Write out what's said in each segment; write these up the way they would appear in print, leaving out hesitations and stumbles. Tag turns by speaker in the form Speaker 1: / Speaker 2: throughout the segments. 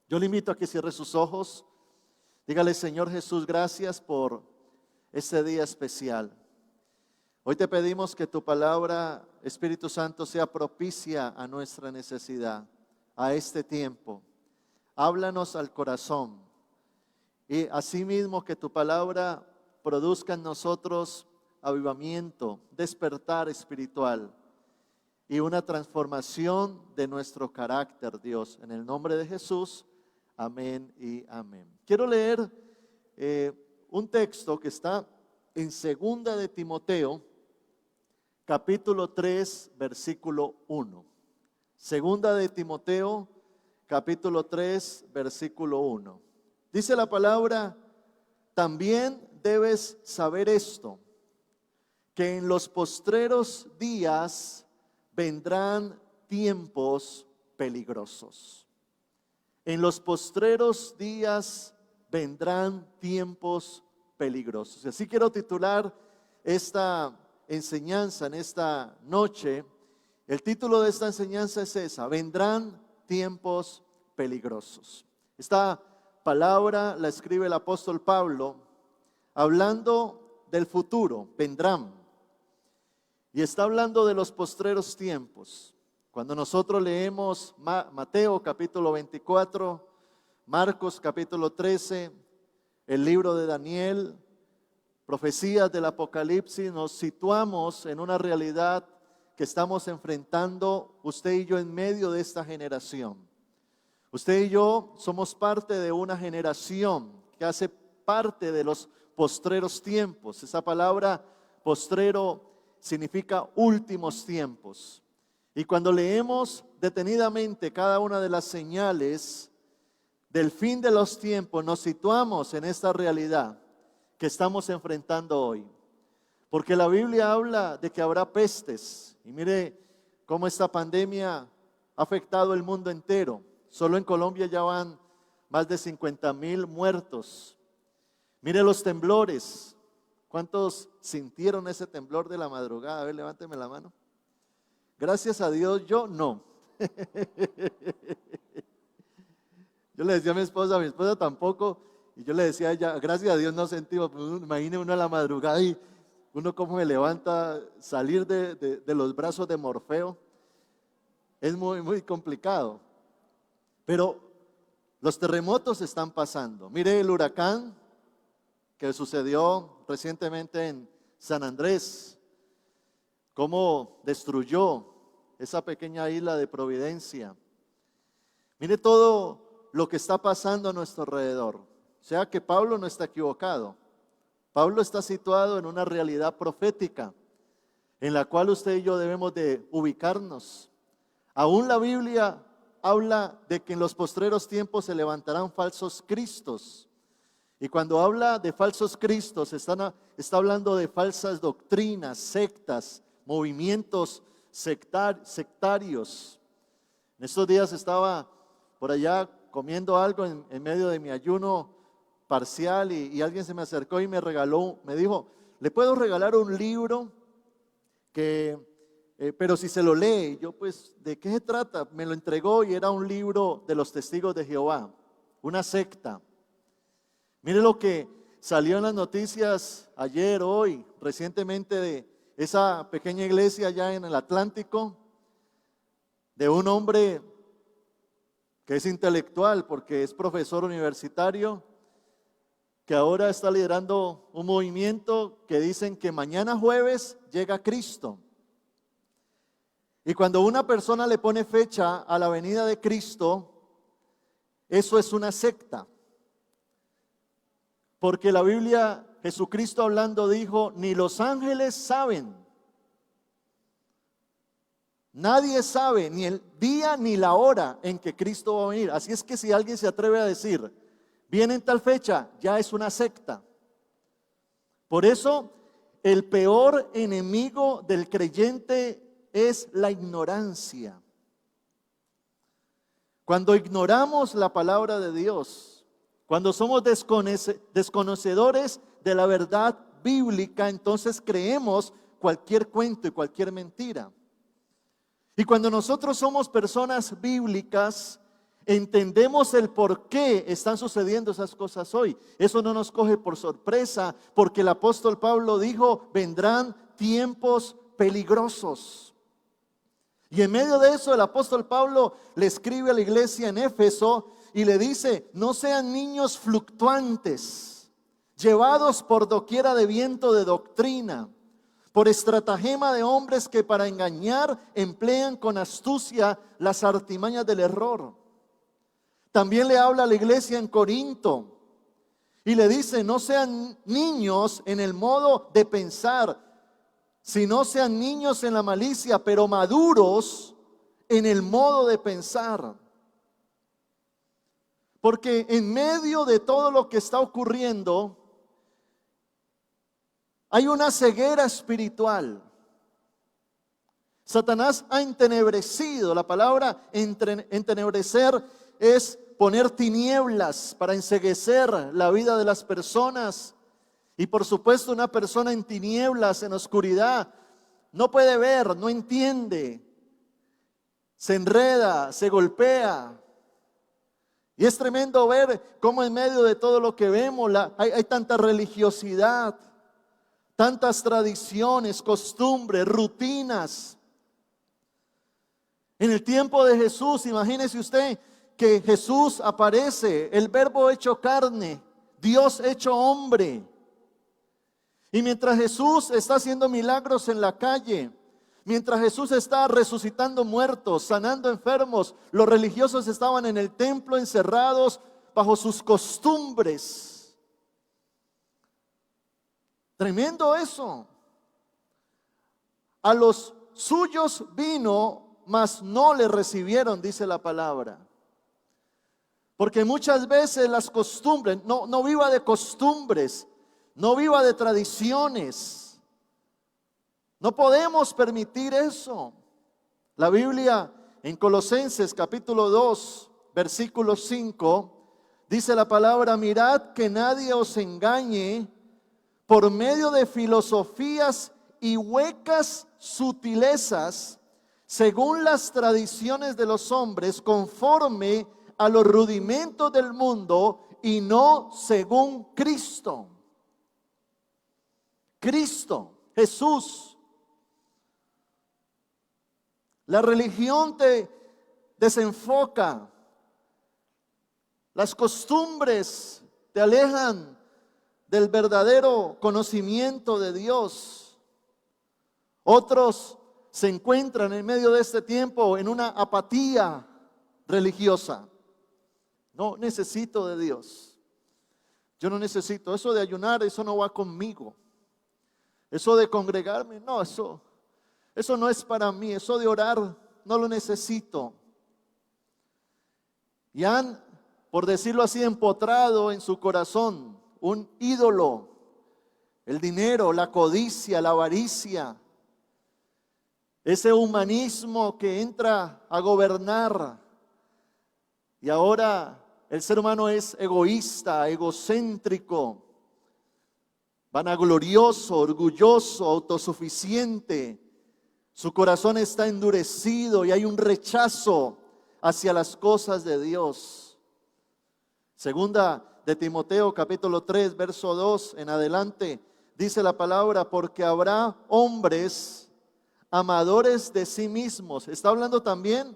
Speaker 1: Yo le invito a que cierre sus ojos. Dígale: Señor Jesús, gracias por este día especial. Hoy te pedimos que tu palabra, Espíritu Santo, sea propicia a nuestra necesidad, a este tiempo. Háblanos al corazón y asimismo que tu palabra produzca en nosotros avivamiento, despertar espiritual y una transformación de nuestro carácter, Dios. En el nombre de Jesús, amén y amén. Quiero leer un texto que está en 2 de Timoteo, capítulo 3, versículo 1. 2 de Timoteo, capítulo 3, versículo 1. Dice la palabra: también debes saber esto, que en los postreros días vendrán tiempos peligrosos. En los postreros días vendrán tiempos peligrosos. Así quiero titular esta enseñanza en esta noche. El título de esta enseñanza es esa: vendrán tiempos peligrosos. Esta palabra la escribe el apóstol Pablo hablando del futuro, vendrán. Y está hablando de los postreros tiempos. Cuando nosotros leemos Mateo capítulo 24, Marcos capítulo 13, el libro de Daniel, profecías del Apocalipsis, nos situamos en una realidad que estamos enfrentando usted y yo en medio de esta generación. Usted y yo somos parte de una generación que hace parte de los postreros tiempos. Esa palabra postrero significa últimos tiempos. Y cuando leemos detenidamente cada una de las señales del fin de los tiempos, nos situamos en esta realidad que estamos enfrentando hoy. Porque la Biblia habla de que habrá pestes. Y mire cómo esta pandemia ha afectado el mundo entero. Solo en Colombia ya van más de 50,000 muertos. Mire los temblores. ¿Cuántos sintieron ese temblor de la madrugada? A ver, levánteme la mano. Gracias a Dios, yo no. Yo le decía a mi esposa tampoco. Y yo le decía a ella: gracias a Dios no sentí. Imagine uno a la madrugada y uno cómo me levanta, salir de los brazos de Morfeo. Es muy, muy complicado. Pero los terremotos están pasando. Mire el huracán que sucedió recientemente en San Andrés, cómo destruyó esa pequeña isla de Providencia. Mire todo lo que está pasando a nuestro alrededor. O sea que Pablo no está equivocado. Pablo está situado en una realidad profética en la cual usted y yo debemos de ubicarnos. Aún la Biblia habla de que en los postreros tiempos se levantarán falsos cristos. Y cuando habla de falsos cristos, está hablando de falsas doctrinas, sectas, movimientos sectarios. En estos días estaba por allá comiendo algo en medio de mi ayuno parcial y alguien se me acercó y me dijo: ¿le puedo regalar un libro pero si se lo lee? Yo, pues, ¿de qué se trata? Me lo entregó y era un libro de los testigos de Jehová, una secta. Mire lo que salió en las noticias ayer, hoy, recientemente, de esa pequeña iglesia allá en el Atlántico, de un hombre que es intelectual porque es profesor universitario, que ahora está liderando un movimiento que dicen que mañana jueves llega Cristo. Y cuando una persona le pone fecha a la venida de Cristo, eso es una secta. Porque la Biblia, Jesucristo hablando dijo: ni los ángeles saben. Nadie sabe ni el día ni la hora en que Cristo va a venir. Así es que si alguien se atreve a decir: viene en tal fecha, ya es una secta. Por eso, el peor enemigo del creyente es la ignorancia. Cuando ignoramos la palabra de Dios, cuando somos desconocedores de la verdad bíblica, entonces creemos cualquier cuento y cualquier mentira. Y cuando nosotros somos personas bíblicas, entendemos el por qué están sucediendo esas cosas hoy. Eso no nos coge por sorpresa, porque el apóstol Pablo dijo, vendrán tiempos peligrosos. Y en medio de eso el apóstol Pablo le escribe a la iglesia en Éfeso y le dice, no sean niños fluctuantes, llevados por doquiera de viento de doctrina, por estratagema de hombres que para engañar emplean con astucia las artimañas del error. También le habla a la iglesia en Corinto y le dice, no sean niños en el modo de pensar, sino sean niños en la malicia, pero maduros en el modo de pensar. Porque en medio de todo lo que está ocurriendo, hay una ceguera espiritual. Satanás ha entenebrecido. La palabra entenebrecer es poner tinieblas para enceguecer la vida de las personas. Y por supuesto, una persona en tinieblas, en oscuridad, no puede ver, no entiende, se enreda, se golpea. Y es tremendo ver cómo en medio de todo lo que vemos hay tanta religiosidad, tantas tradiciones, costumbres, rutinas. En el tiempo de Jesús, imagínese usted que Jesús aparece, el verbo hecho carne, Dios hecho hombre. Y mientras Jesús está haciendo milagros en la calle, mientras Jesús está resucitando muertos, sanando enfermos, los religiosos estaban en el templo encerrados bajo sus costumbres. Tremendo eso. A los suyos vino, mas no le recibieron, dice la palabra. Porque muchas veces las costumbres, no viva de costumbres, no viva de tradiciones. No podemos permitir eso. La Biblia en Colosenses capítulo 2, versículo 5, dice la palabra, mirad que nadie os engañe por medio de filosofías y huecas sutilezas, según las tradiciones de los hombres, conforme a los rudimentos del mundo y no según Cristo. Cristo, Jesús. La religión te desenfoca. Las costumbres te alejan del verdadero conocimiento de Dios. Otros se encuentran en medio de este tiempo en una apatía religiosa. No necesito de Dios. Yo no necesito eso de ayunar, eso no va conmigo. Eso de congregarme, no, eso no es para mí. Eso de orar, no lo necesito. Y han, por decirlo así, empotrado en su corazón un ídolo, el dinero, la codicia, la avaricia, ese humanismo que entra a gobernar. Y ahora el ser humano es egoísta, egocéntrico, vanaglorioso, orgulloso, autosuficiente. Su corazón está endurecido y hay un rechazo hacia las cosas de Dios. Segunda de Timoteo capítulo 3, verso 2 en adelante, dice la palabra, porque habrá hombres amadores de sí mismos. Está hablando también,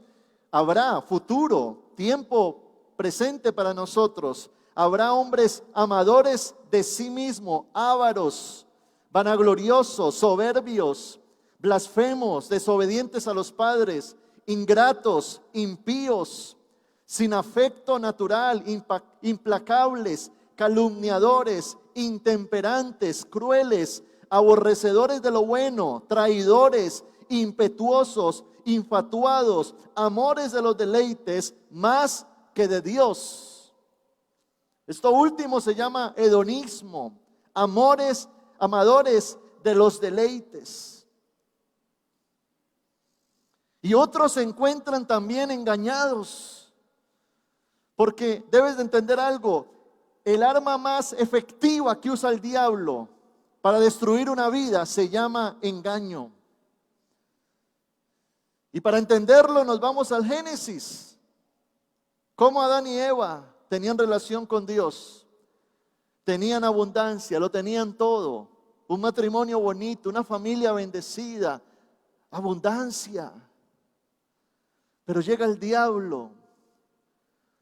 Speaker 1: habrá futuro, tiempo presente para nosotros. Habrá hombres amadores de sí mismos, ávaros, vanagloriosos, soberbios, blasfemos, desobedientes a los padres, ingratos, impíos, sin afecto natural, implacables, calumniadores, intemperantes, crueles, aborrecedores de lo bueno, traidores, impetuosos, infatuados, amores de los deleites más que de Dios. Esto último se llama hedonismo, amadores de los deleites. Y otros se encuentran también engañados, porque debes de entender algo, el arma más efectiva que usa el diablo para destruir una vida se llama engaño. Y para entenderlo nos vamos al Génesis. cómo Adán y Eva tenían relación con Dios. Tenían abundancia, lo tenían todo. Un matrimonio bonito, una familia bendecida, abundancia. Pero llega el diablo,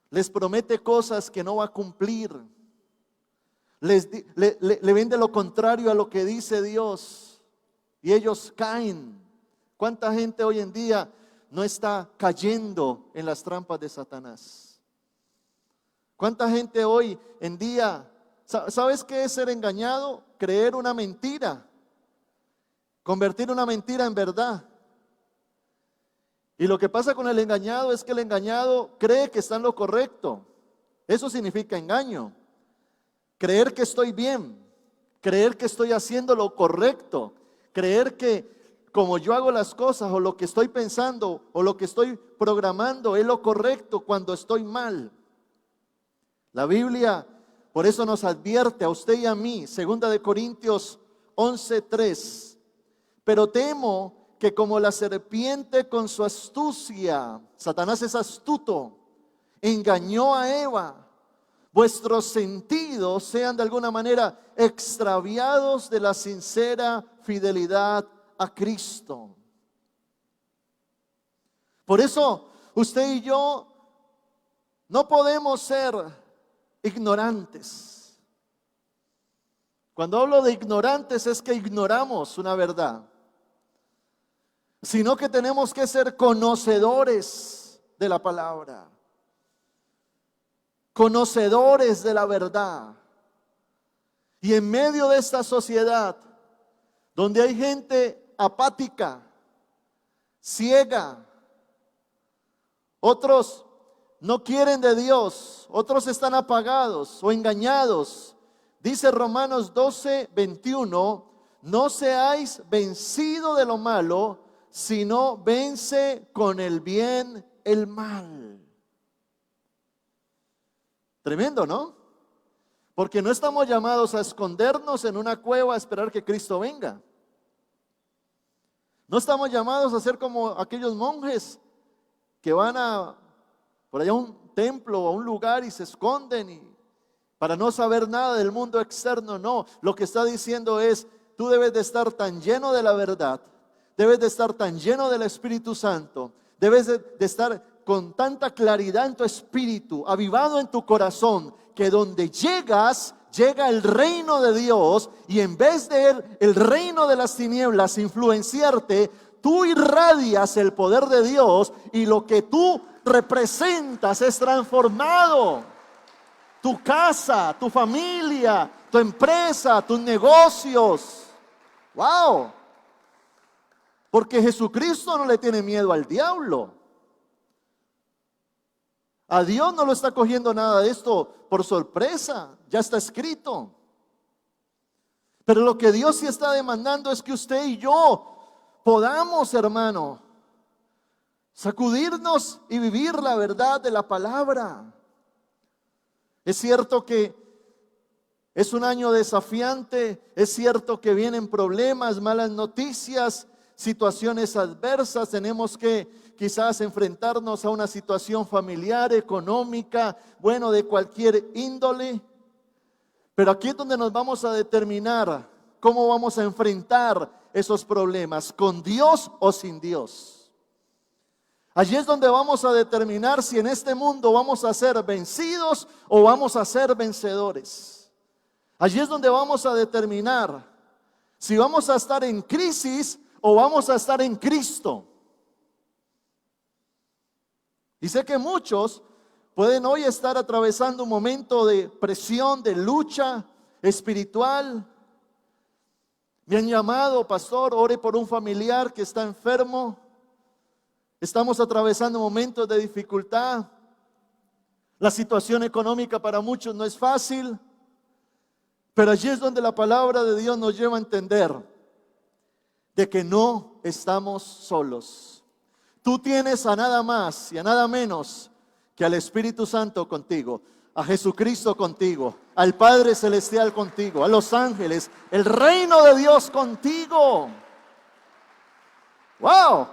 Speaker 1: les promete cosas que no va a cumplir. Le vende lo contrario a lo que dice Dios y ellos caen. ¿Cuánta gente hoy en día no está cayendo en las trampas de Satanás? ¿Cuánta gente hoy en día, sabes qué es ser engañado? Creer una mentira, convertir una mentira en verdad. Y lo que pasa con el engañado es que el engañado cree que está en lo correcto. Eso significa engaño. Creer que estoy bien, creer que estoy haciendo lo correcto, creer que como yo hago las cosas o lo que estoy pensando o lo que estoy programando es lo correcto cuando estoy mal. La Biblia por eso nos advierte a usted y a mí, 2 Corintios 11:3. Pero temo que como la serpiente con su astucia, Satanás es astuto, engañó a Eva, vuestros sentidos sean de alguna manera extraviados de la sincera fidelidad a Cristo. Por eso usted y yo no podemos ser ignorantes. Cuando hablo de ignorantes es que ignoramos una verdad, sino que tenemos que ser conocedores de la palabra, conocedores de la verdad. Y en medio de esta sociedad, donde hay gente apática, ciega, otros no quieren de Dios, otros están apagados o engañados. Dice Romanos 12:21, no seáis vencido de lo malo, sino vence con el bien el mal. Tremendo, ¿no? Porque no estamos llamados a escondernos en una cueva a esperar que Cristo venga. No estamos llamados a ser como aquellos monjes que van por allá a un templo o a un lugar y se esconden para no saber nada del mundo externo. No, lo que está diciendo es, tú debes de estar tan lleno de la verdad, debes de estar tan lleno del Espíritu Santo, debes de estar con tanta claridad en tu espíritu, avivado en tu corazón, que donde llegas, llega el reino de Dios, y en vez de el reino de las tinieblas influenciarte, tú irradias el poder de Dios y lo que tú representas es transformado. Tu casa, tu familia, tu empresa, tus negocios. ¡Wow! Porque Jesucristo no le tiene miedo al diablo. A Dios no lo está cogiendo nada de esto por sorpresa, ya está escrito. Pero lo que Dios sí está demandando es que usted y yo podamos, hermano, sacudirnos y vivir la verdad de la palabra. Es cierto que es un año desafiante, es cierto que vienen problemas, malas noticias, situaciones adversas, tenemos que quizás enfrentarnos a una situación familiar, económica, bueno, de cualquier índole. Pero aquí es donde nos vamos a determinar cómo vamos a enfrentar esos problemas, con Dios o sin Dios. Allí es donde vamos a determinar si en este mundo vamos a ser vencidos o vamos a ser vencedores. Allí es donde vamos a determinar si vamos a estar en crisis o vamos a estar en Cristo. Y sé que muchos pueden hoy estar atravesando un momento de presión, de lucha espiritual. Me han llamado, pastor, ore por un familiar que está enfermo. Estamos atravesando momentos de dificultad. La situación económica para muchos no es fácil. Pero allí es donde la palabra de Dios nos lleva a entender de que no estamos solos. Tú tienes a nada más y a nada menos que al Espíritu Santo contigo, a Jesucristo contigo, al Padre Celestial contigo, a los ángeles, el reino de Dios contigo. ¡Wow!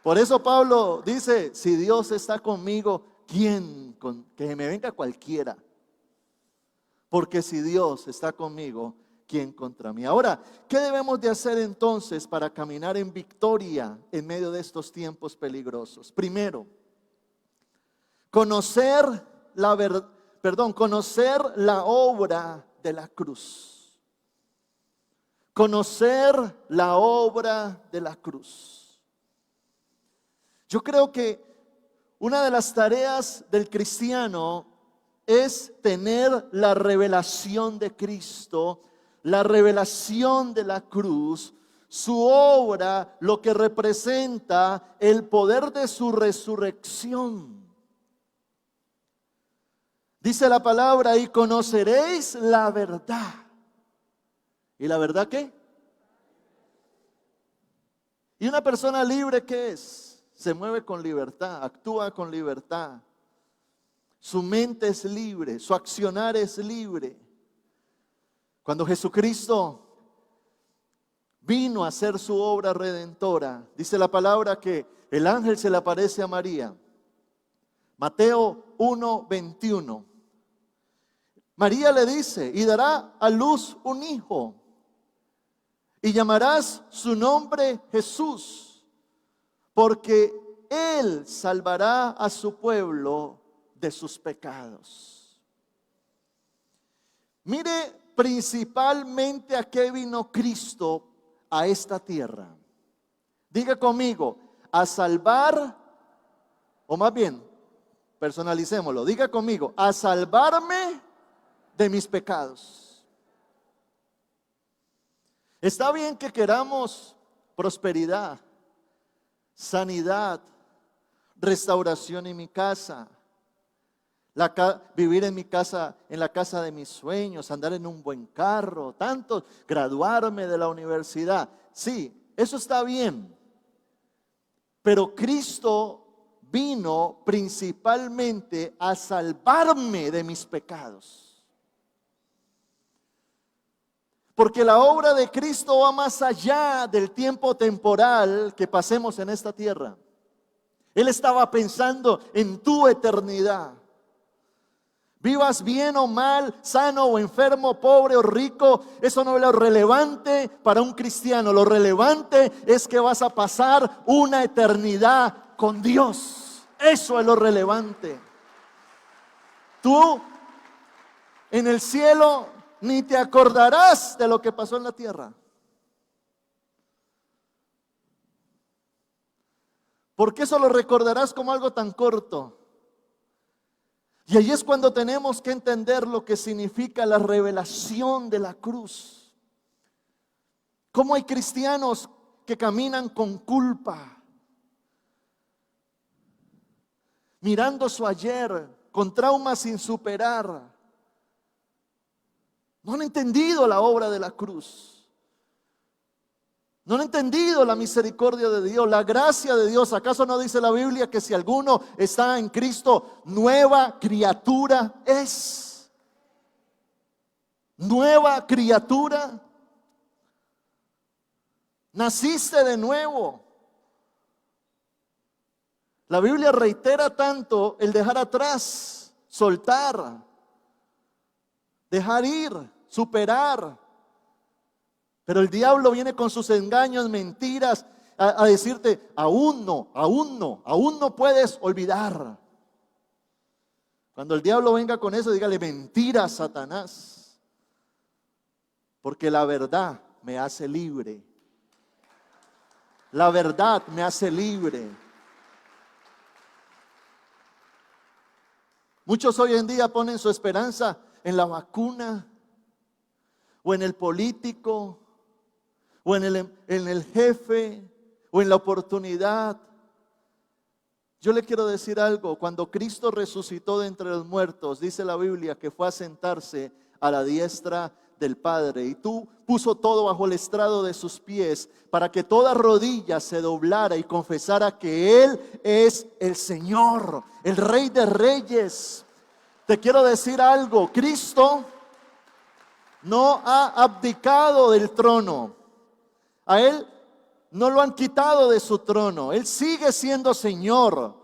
Speaker 1: Por eso Pablo dice, si Dios está conmigo, que me venga cualquiera. Porque si Dios está conmigo, ¿quién contra mí? Ahora, ¿qué debemos de hacer entonces para caminar en victoria en medio de estos tiempos peligrosos? Primero, conocer la obra de la cruz. Conocer la obra de la cruz. Yo creo que una de las tareas del cristiano es tener la revelación de Cristo, la revelación de la cruz, su obra, lo que representa el poder de su resurrección. Dice la palabra, y conoceréis la verdad. ¿Y la verdad qué? ¿Y una persona libre qué es? Se mueve con libertad, actúa con libertad. Su mente es libre, su accionar es libre. Cuando Jesucristo vino a hacer su obra redentora, dice la palabra que el ángel se le aparece a María. Mateo 1:21. María le dice, y dará a luz un hijo, y llamarás su nombre Jesús, porque él salvará a su pueblo de sus pecados. Mire principalmente a qué vino Cristo a esta tierra. Diga conmigo, a salvar, o más bien, personalicémoslo, diga conmigo, a salvarme de mis pecados. Está bien que queramos prosperidad, sanidad, restauración en mi casa, vivir en mi casa, en la casa de mis sueños, andar en un buen carro, tanto, graduarme de la universidad. Sí, eso está bien. Pero Cristo vino principalmente a salvarme de mis pecados. Porque la obra de Cristo va más allá del tiempo temporal que pasemos en esta tierra. Él estaba pensando en tu eternidad. Vivas bien o mal, sano o enfermo, pobre o rico, eso no es lo relevante para un cristiano. Lo relevante es que vas a pasar una eternidad con Dios. Eso es lo relevante. Tú en el cielo ni te acordarás de lo que pasó en la tierra. Porque eso lo recordarás como algo tan corto. Y ahí es cuando tenemos que entender lo que significa la revelación de la cruz. Cómo hay cristianos que caminan con culpa, mirando su ayer, con traumas sin superar. No han entendido la obra de la cruz. No han entendido la misericordia de Dios, la gracia de Dios. ¿Acaso no dice la Biblia que si alguno está en Cristo, nueva criatura es? Nueva criatura. Naciste de nuevo. La Biblia reitera tanto el dejar atrás, soltar, dejar ir, superar. Pero el diablo viene con sus engaños, mentiras, a decirte, aún no puedes olvidar. Cuando el diablo venga con eso, dígale, mentira, Satanás. Porque la verdad me hace libre. La verdad me hace libre. Muchos hoy en día ponen su esperanza en la vacuna, o en el político, o en el jefe, o en la oportunidad. Yo le quiero decir algo. Cuando Cristo resucitó de entre los muertos, dice la Biblia que fue a sentarse a la diestra del Padre, y tú puso todo bajo el estrado de sus pies, para que toda rodilla se doblara y confesara que Él es el Señor, el Rey de Reyes. Te quiero decir algo. Cristo no ha abdicado del trono. A Él no lo han quitado de su trono. Él sigue siendo Señor.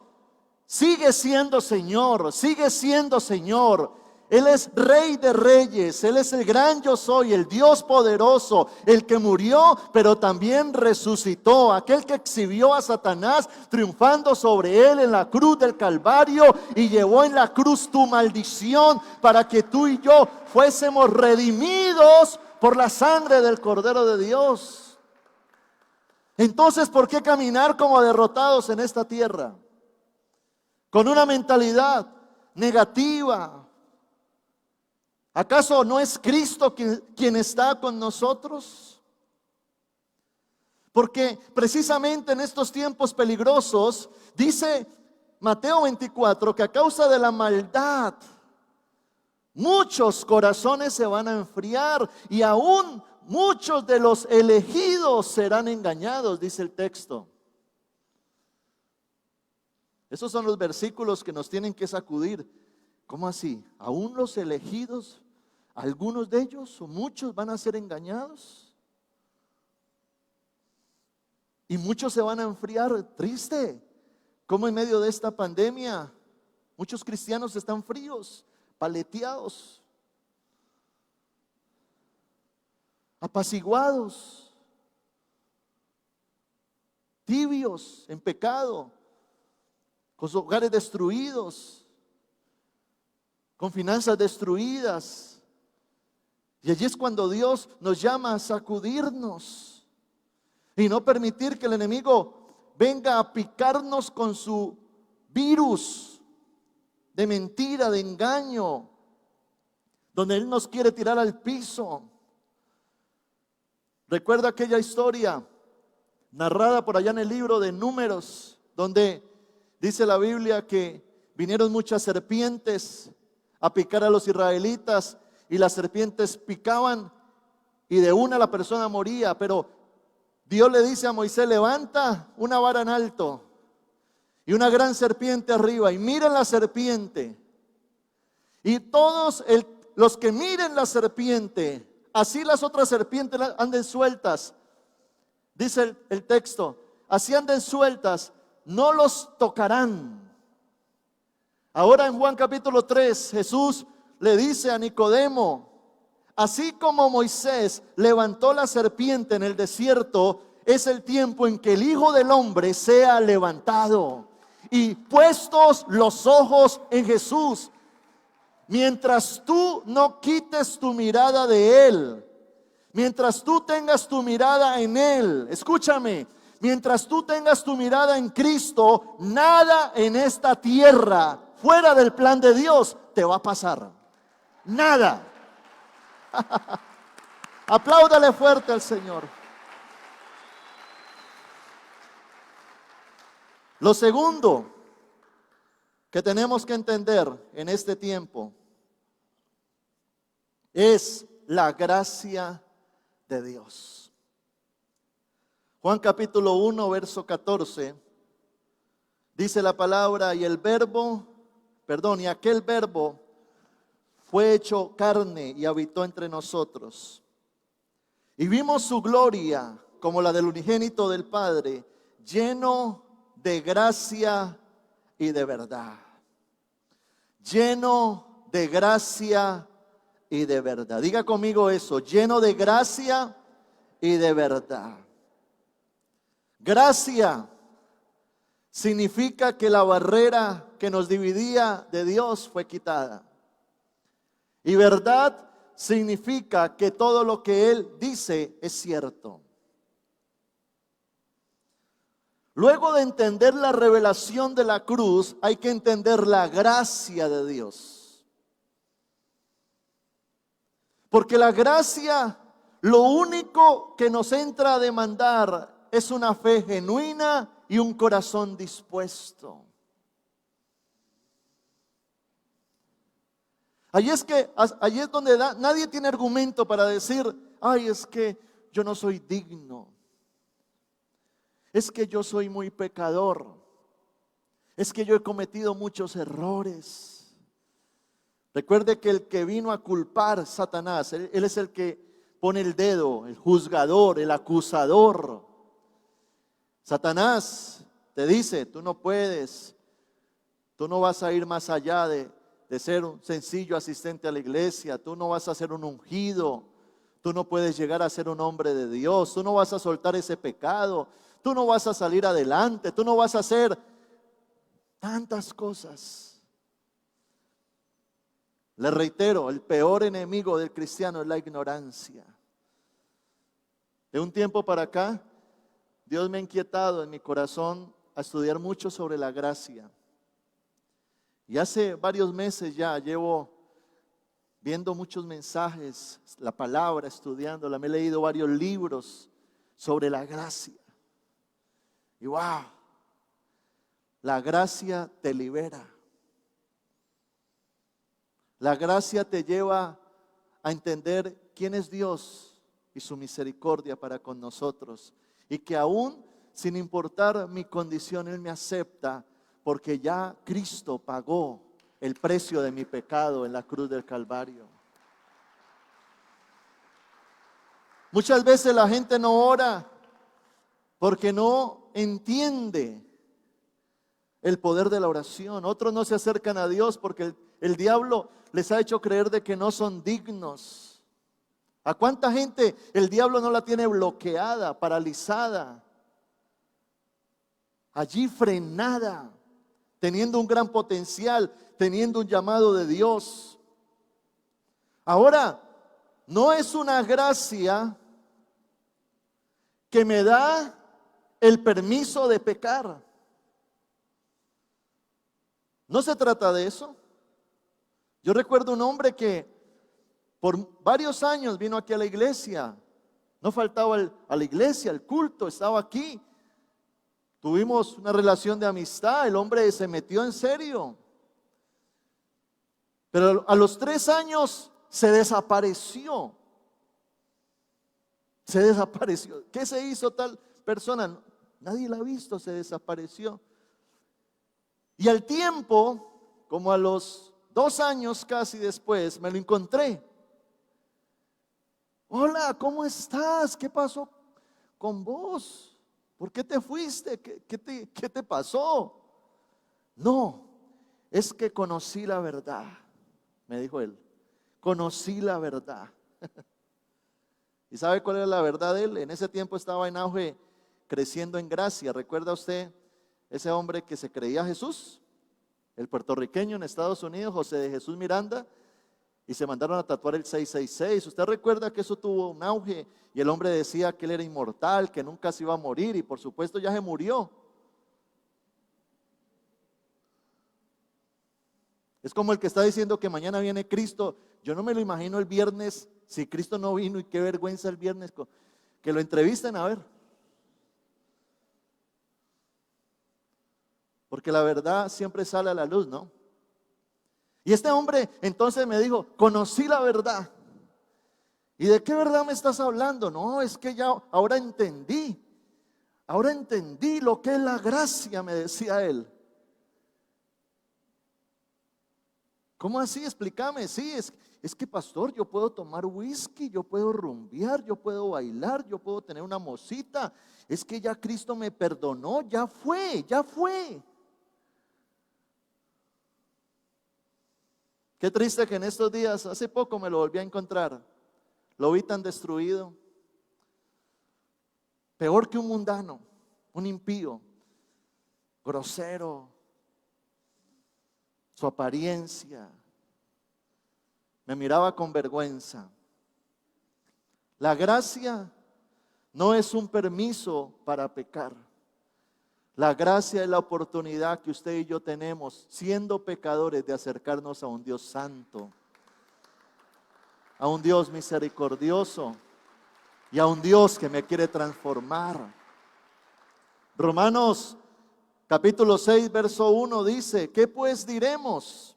Speaker 1: sigue siendo Señor, sigue siendo Señor. Él es Rey de Reyes, Él es el gran yo soy, el Dios poderoso, el que murió pero también resucitó, aquel que exhibió a Satanás triunfando sobre él en la cruz del Calvario y llevó en la cruz tu maldición para que tú y yo fuésemos redimidos por la sangre del Cordero de Dios. Entonces, ¿por qué caminar como derrotados en esta tierra? Con una mentalidad negativa. ¿Acaso no es Cristo quien está con nosotros? Porque precisamente en estos tiempos peligrosos, dice Mateo 24, que a causa de la maldad, muchos corazones se van a enfriar y aún muchos de los elegidos serán engañados, dice el texto. Esos son los versículos que nos tienen que sacudir. ¿Cómo así? ¿Aún los elegidos, algunos de ellos o muchos van a ser engañados? Y muchos se van a enfriar. Triste. Como en medio de esta pandemia muchos cristianos están fríos, paleteados, apaciguados, tibios en pecado, con sus hogares destruidos, con finanzas destruidas. Y allí es cuando Dios nos llama a sacudirnos y no permitir que el enemigo venga a picarnos con su virus de mentira, de engaño, donde Él nos quiere tirar al piso. Recuerda aquella historia narrada por allá en el libro de Números, donde dice la Biblia que vinieron muchas serpientes a picar a los israelitas y las serpientes picaban y de una la persona moría, pero Dios le dice a Moisés: levanta una vara en alto y una gran serpiente arriba y miren la serpiente, y todos los que miren la serpiente, así las otras serpientes anden sueltas, dice el texto, así anden sueltas, no los tocarán. Ahora en Juan capítulo 3, Jesús le dice a Nicodemo: así como Moisés levantó la serpiente en el desierto, es el tiempo en que el Hijo del Hombre sea levantado. Y puestos los ojos en Jesús, mientras tú no quites tu mirada de Él, mientras tú tengas tu mirada en Él, escúchame, mientras tú tengas tu mirada en Cristo, nada en esta tierra fuera del plan de Dios te va a pasar. Nada. Apláudale fuerte al Señor. Lo segundo que tenemos que entender en este tiempo es la gracia de Dios. Juan capítulo 1, verso 14, dice la palabra: y aquel verbo fue hecho carne y habitó entre nosotros. Y vimos su gloria como la del unigénito del Padre, lleno de gracia y de verdad. Lleno de gracia y de verdad. Diga conmigo eso: lleno de gracia y de verdad. Gracia significa que la barrera que nos dividía de Dios fue quitada. Y verdad significa que todo lo que Él dice es cierto. Luego de entender la revelación de la cruz, hay que entender la gracia de Dios. Porque la gracia, lo único que nos entra a demandar es una fe genuina y un corazón dispuesto. Allí es donde nadie tiene argumento para decir: ay, es que yo no soy digno, es que yo soy muy pecador, es que yo he cometido muchos errores. Recuerde que el que vino a culpar, Satanás, él es el que pone el dedo, el juzgador, el acusador. Satanás te dice: tú no puedes, Tú no vas a ir más allá de ser un sencillo asistente a la iglesia. Tú no vas a ser un ungido. Tú no puedes llegar a ser un hombre de Dios. Tú no vas a soltar ese pecado. Tú no vas a salir adelante. Tú no vas a hacer tantas cosas. Le reitero, el peor enemigo del cristiano es la ignorancia. De un tiempo para acá, Dios me ha inquietado en mi corazón a estudiar mucho sobre la gracia. Y hace varios meses ya llevo viendo muchos mensajes, la palabra, estudiándola. Me he leído varios libros sobre la gracia. Y wow, la gracia te libera. La gracia te lleva a entender quién es Dios y su misericordia para con nosotros. Y que aún sin importar mi condición, Él me acepta porque ya Cristo pagó el precio de mi pecado en la cruz del Calvario. Muchas veces la gente no ora porque no entiende el poder de la oración. Otros no se acercan a Dios porque el diablo les ha hecho creer de que no son dignos. ¿A cuánta gente el diablo no la tiene bloqueada, paralizada, allí frenada, teniendo un gran potencial, teniendo un llamado de Dios? Ahora, no es una gracia que me da el permiso de pecar. No se trata de eso. Yo recuerdo un hombre que por varios años vino aquí a la iglesia. No faltaba a la iglesia, el culto, estaba aquí. Tuvimos una relación de amistad. El hombre se metió en serio. Pero a los 3 años se desapareció. Se desapareció. ¿Qué se hizo tal persona? Nadie la ha visto, se desapareció. Y al tiempo, como a los 2 años casi después, me lo encontré. Hola, ¿cómo estás? ¿Qué pasó con vos? ¿Por qué te fuiste? ¿Qué te pasó? No, es que conocí la verdad, me dijo él. Conocí la verdad. ¿Y sabe cuál era la verdad de él? En ese tiempo estaba en auge, creciendo en gracia. ¿Recuerda usted ese hombre que se creía Jesús? El puertorriqueño en Estados Unidos, José de Jesús Miranda, y se mandaron a tatuar el 666. Usted recuerda que eso tuvo un auge y el hombre decía que él era inmortal, que nunca se iba a morir, y por supuesto ya se murió. Es como el que está diciendo que mañana viene Cristo. Yo no me lo imagino el viernes, si Cristo no vino, y qué vergüenza el viernes, que lo entrevisten a ver. Porque la verdad siempre sale a la luz, ¿no? Y este hombre entonces me dijo, conocí la verdad. ¿Y de qué verdad me estás hablando? No, es que ya ahora entendí lo que es la gracia, me decía él. ¿Cómo así? Explícame. Sí, es que pastor, yo puedo tomar whisky, yo puedo rumbear, yo puedo bailar, yo puedo tener una mocita. Es que ya Cristo me perdonó, ya fue, ya fue. Qué triste que en estos días, hace poco me lo volví a encontrar. Lo vi tan destruido. Peor que un mundano, un impío, grosero. Su apariencia. Me miraba con vergüenza. La gracia no es un permiso para pecar. La gracia es la oportunidad que usted y yo tenemos, siendo pecadores, de acercarnos a un Dios santo, a un Dios misericordioso y a un Dios que me quiere transformar. Romanos capítulo 6, verso 1 dice, ¿qué pues diremos?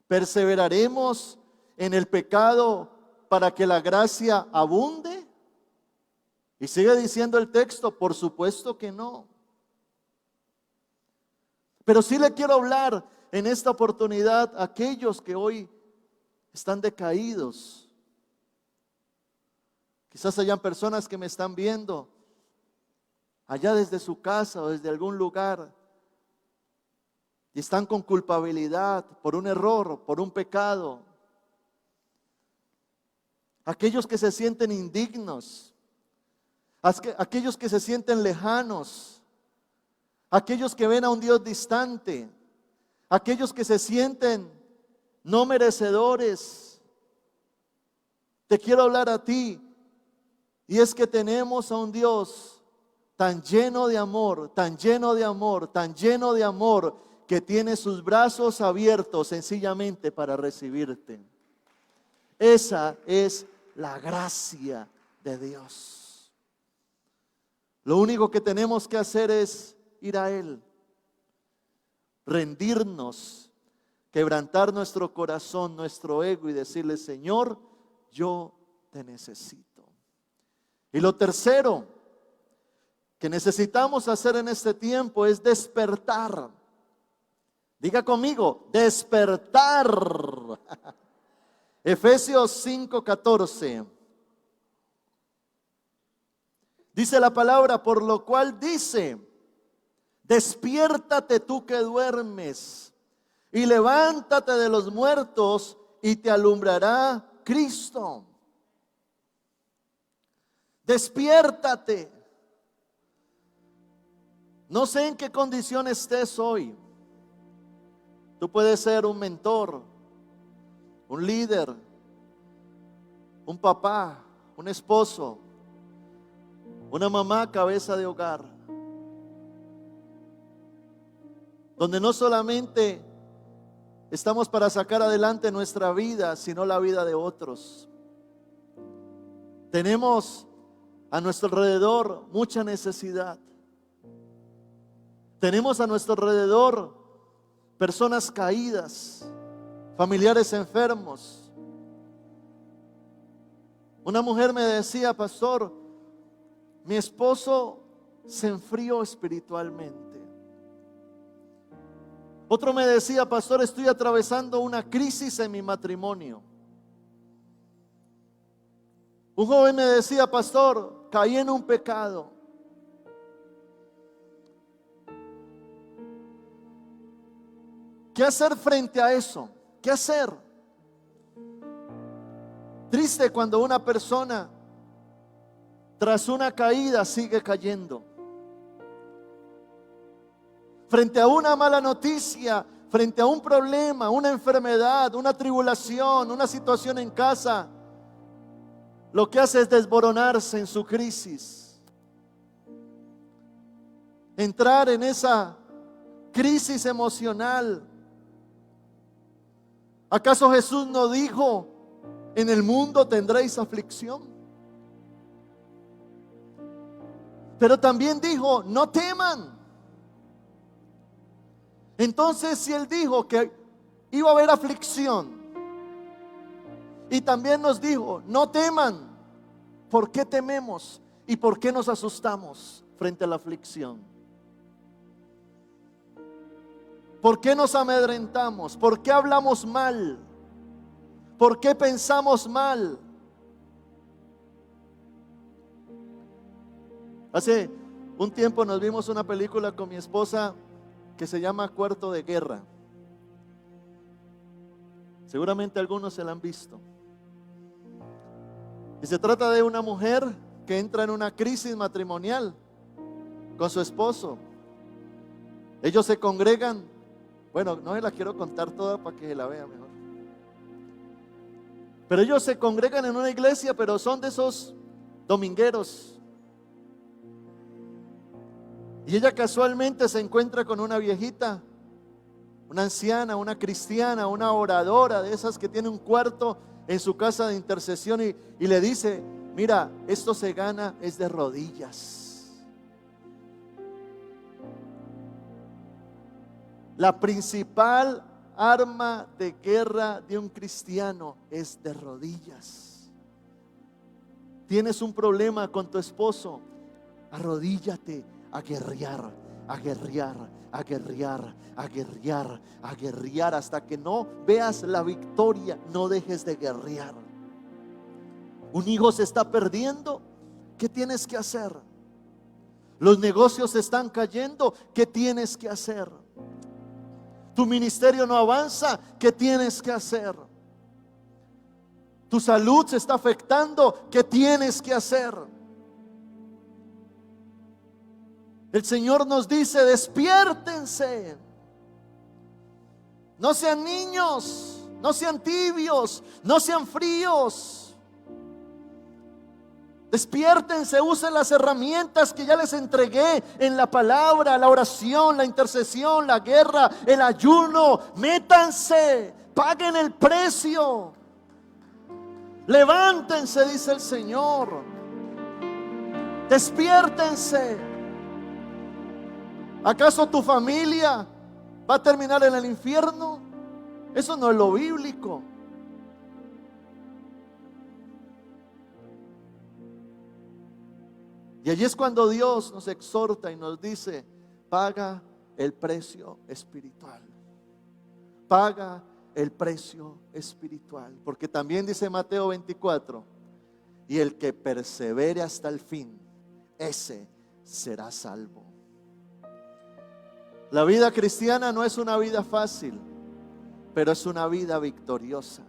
Speaker 1: ¿Perseveraremos en el pecado para que la gracia abunde? Y sigue diciendo el texto, por supuesto que no. Pero sí le quiero hablar en esta oportunidad a aquellos que hoy están decaídos. Quizás hayan personas que me están viendo allá desde su casa o desde algún lugar y están con culpabilidad por un error, por un pecado. Aquellos que se sienten indignos, aquellos que se sienten lejanos, aquellos que ven a un Dios distante, aquellos que se sienten no merecedores. Te quiero hablar a ti, y es que tenemos a un Dios tan lleno de amor, tan lleno de amor, tan lleno de amor, que tiene sus brazos abiertos sencillamente para recibirte. Esa es la gracia de Dios. Lo único que tenemos que hacer es ir a Él, rendirnos, quebrantar nuestro corazón, nuestro ego y decirle: Señor, yo te necesito. Y lo tercero que necesitamos hacer en este tiempo es despertar. Diga conmigo, despertar. Efesios 5:14. Dice la palabra: por lo cual dice: despiértate tú que duermes, y levántate de los muertos, y te alumbrará Cristo. Despiértate. No sé en qué condición estés hoy. Tú puedes ser un mentor, un líder, un papá, un esposo, una mamá cabeza de hogar, donde no solamente estamos para sacar adelante nuestra vida, sino la vida de otros. Tenemos a nuestro alrededor mucha necesidad. Tenemos a nuestro alrededor personas caídas, familiares enfermos. Una mujer me decía: pastor, mi esposo se enfrió espiritualmente. Otro me decía: pastor, estoy atravesando una crisis en mi matrimonio. Un joven me decía: pastor, caí en un pecado. ¿Qué hacer frente a eso? ¿Qué hacer? Triste cuando una persona tras una caída sigue cayendo. Frente a una mala noticia, frente a un problema, una enfermedad, una tribulación, una situación en casa, lo que hace es desboronarse en su crisis. Entrar en esa crisis emocional. ¿Acaso Jesús no dijo: en el mundo tendréis aflicción? Pero también dijo: no teman. Entonces, si Él dijo que iba a haber aflicción y también nos dijo: no teman, ¿por qué tememos? ¿Y por qué nos asustamos frente a la aflicción? ¿Por qué nos amedrentamos? ¿Por qué hablamos mal? ¿Por qué pensamos mal? Hace un tiempo nos vimos una película con mi esposa que se llama Cuarto de Guerra. Seguramente algunos se la han visto. Y se trata de una mujer que entra en una crisis matrimonial con su esposo. Ellos se congregan. Bueno, no se la quiero contar toda para que la vea mejor. Pero ellos se congregan en una iglesia, pero son de esos domingueros. Y ella casualmente se encuentra con una viejita, una anciana, una cristiana, una oradora, de esas que tiene un cuarto en su casa de intercesión, y le dice: mira, esto se gana es de rodillas. La principal arma de guerra de un cristiano es de rodillas. Tienes un problema con tu esposo, arrodíllate a guerrear, a guerrear, a guerrear, a guerrear, a guerrear hasta que no veas la victoria. No dejes de guerrear. Un hijo se está perdiendo, ¿qué tienes que hacer? Los negocios se están cayendo, ¿qué tienes que hacer? Tu ministerio no avanza. ¿Qué tienes que hacer? Tu salud se está afectando. ¿Qué tienes que hacer? El Señor nos dice: despiértense. No sean niños, no sean tibios, no sean fríos. Despiértense, usen las herramientas que ya les entregué en la palabra, la oración, la intercesión, la guerra, el ayuno. Métanse, paguen el precio. Levántense, dice el Señor. Despiértense. ¿Acaso tu familia va a terminar en el infierno? Eso no es lo bíblico. Y allí es cuando Dios nos exhorta y nos dice: paga el precio espiritual. Paga el precio espiritual. Porque también dice Mateo 24: y el que persevere hasta el fin, ese será salvo. La vida cristiana no es una vida fácil, pero es una vida victoriosa.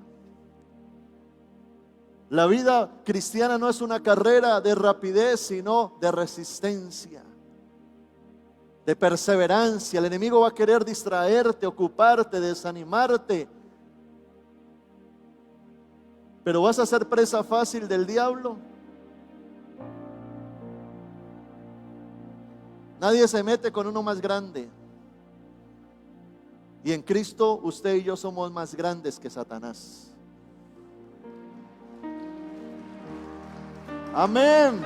Speaker 1: La vida cristiana no es una carrera de rapidez, sino de resistencia, de perseverancia. El enemigo va a querer distraerte, ocuparte, desanimarte. Pero ¿vas a ser presa fácil del diablo? Nadie se mete con uno más grande. Y en Cristo usted y yo somos más grandes que Satanás. Amén.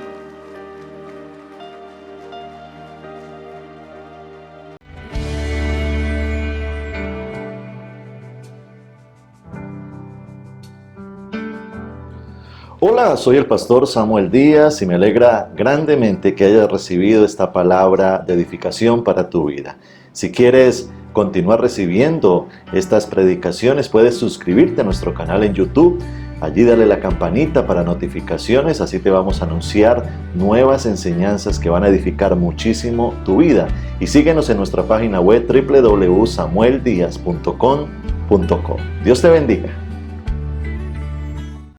Speaker 2: Hola, soy el pastor Samuel Díaz y me alegra grandemente que hayas recibido esta palabra de edificación para tu vida. Si quieres continuar recibiendo estas predicaciones, puedes suscribirte a nuestro canal en YouTube. Allí dale la campanita para notificaciones, así te vamos a anunciar nuevas enseñanzas que van a edificar muchísimo tu vida. Y síguenos en nuestra página web www.samueldiaz.com.co. Dios te bendiga.